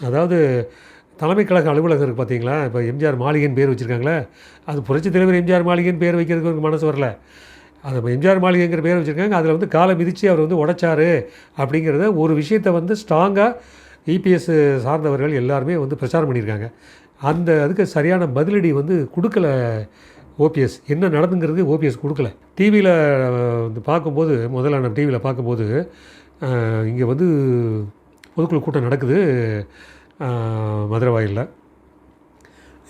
அதாவது தலைமை கழக அலுவலகம் இருக்குது பார்த்தீங்களா, இப்போ எம்ஜிஆர் மாளிகைன்னு பேர் வச்சுருக்காங்களே, அது புரட்சித் தலைவர் எம்ஜிஆர் மாளிகைன்னு பேர் வைக்கிறதுக்கு அவருக்கு மனசு வரல. அது எம்ஜிஆர் மாளிகைங்கிற பேர் வச்சுருக்காங்க. அதில் வந்து காலை மிதித்து அவர் வந்து உடைச்சாரு அப்படிங்கிறத ஒரு விஷயத்தை வந்து ஸ்ட்ராங்காக இபிஎஸ் சார்ந்தவர்கள் எல்லாருமே வந்து பிரச்சாரம் பண்ணியிருக்காங்க. அதுக்கு சரியான பதிலடி வந்து கொடுக்கல ஓபிஎஸ். என்ன நடந்துங்கிறது ஓபிஎஸ் கொடுக்கல. டிவியில் வந்து பார்க்கும்போது, முதல்ல நான் டிவியில் பார்க்கும்போது இங்கே வந்து பொதுக்குழு கூட்டம் நடக்குது மதுரை வாயிலில்.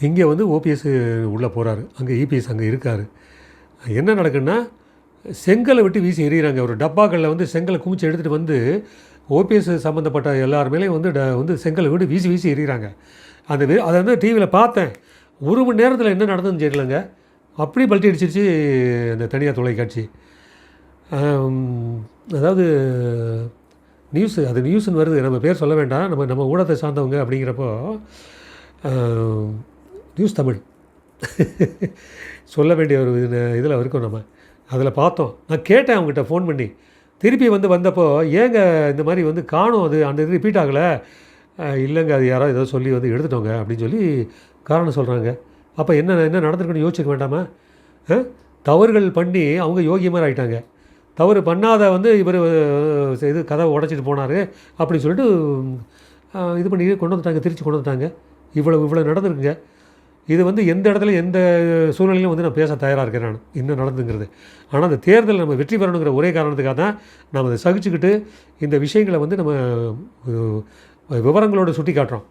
இங்கே வந்து ஓபிஎஸ் உள்ளே போகிறாரு, அங்கே இபிஎஸ் அங்கே இருக்கார். என்ன நடக்குன்னா, செங்கலை விட்டு வீசி எறிகிறாங்க. ஒரு டப்பாக்களில் வந்து செங்கலை குமிச்சு எடுத்துகிட்டு வந்து ஓபிஎஸ் சம்மந்தப்பட்ட எல்லார் மேலேயும் வந்து செங்கலை விட்டு வீசி வீசி எறிகிறாங்க. அதை வந்து டிவியில் பார்த்தேன். 1 மணி நேரத்தில் என்ன நடந்ததுன்னு தெரியலங்க. அப்படி பல்ட்டி அடிச்சிருச்சு அந்த தனியார் தொலைக்காட்சி. அதாவது அது நியூஸ்ன்னு வருது, நம்ம பேர் சொல்ல வேண்டாம், நம்ம ஊடகத்தை சார்ந்தவங்க அப்படிங்கிறப்போ நியூஸ் தமிழ் சொல்ல வேண்டிய ஒரு இதில் இருக்கும். நம்ம அதில் பார்த்தோம். நான் கேட்டேன் அவங்ககிட்ட ஃபோன் பண்ணி, திருப்பி வந்தப்போ ஏங்க இந்த மாதிரி வந்து காணும், அது அந்த இது ரிப்பீட் ஆகலை. இல்லைங்க, அது யாரோ ஏதோ சொல்லி வந்து எடுத்துட்டோங்க அப்படின்னு சொல்லி காரணம் சொல்கிறாங்க. அப்போ என்ன நடந்திருக்குன்னு யோசிக்க வேண்டாமா? தவறுகள் பண்ணி அவங்க யோகிய மாதிரி ஆகிட்டாங்க. தவறு பண்ணாத வந்து இவர் இது கதவை உடச்சிட்டு போனார் அப்படின்னு சொல்லிட்டு இது பண்ணி கொண்டு வந்துட்டாங்க, திருச்சி கொண்டு வந்துட்டாங்க. இவ்வளோ நடந்துருக்குங்க. இது வந்து எந்த இடத்துல எந்த சூழ்நிலையிலும் வந்து நான் பேச தயாராக இருக்கேன் நான், என்ன நடந்துங்கிறது. ஆனால் அந்த தேர்தலில் நம்ம வெற்றி பெறணுங்கிற ஒரே காரணத்துக்காக தான் நம்ம அதை சகிச்சுக்கிட்டு இந்த விஷயங்களை வந்து நம்ம விவரங்களோடு சுட்டி காட்டுறோம்.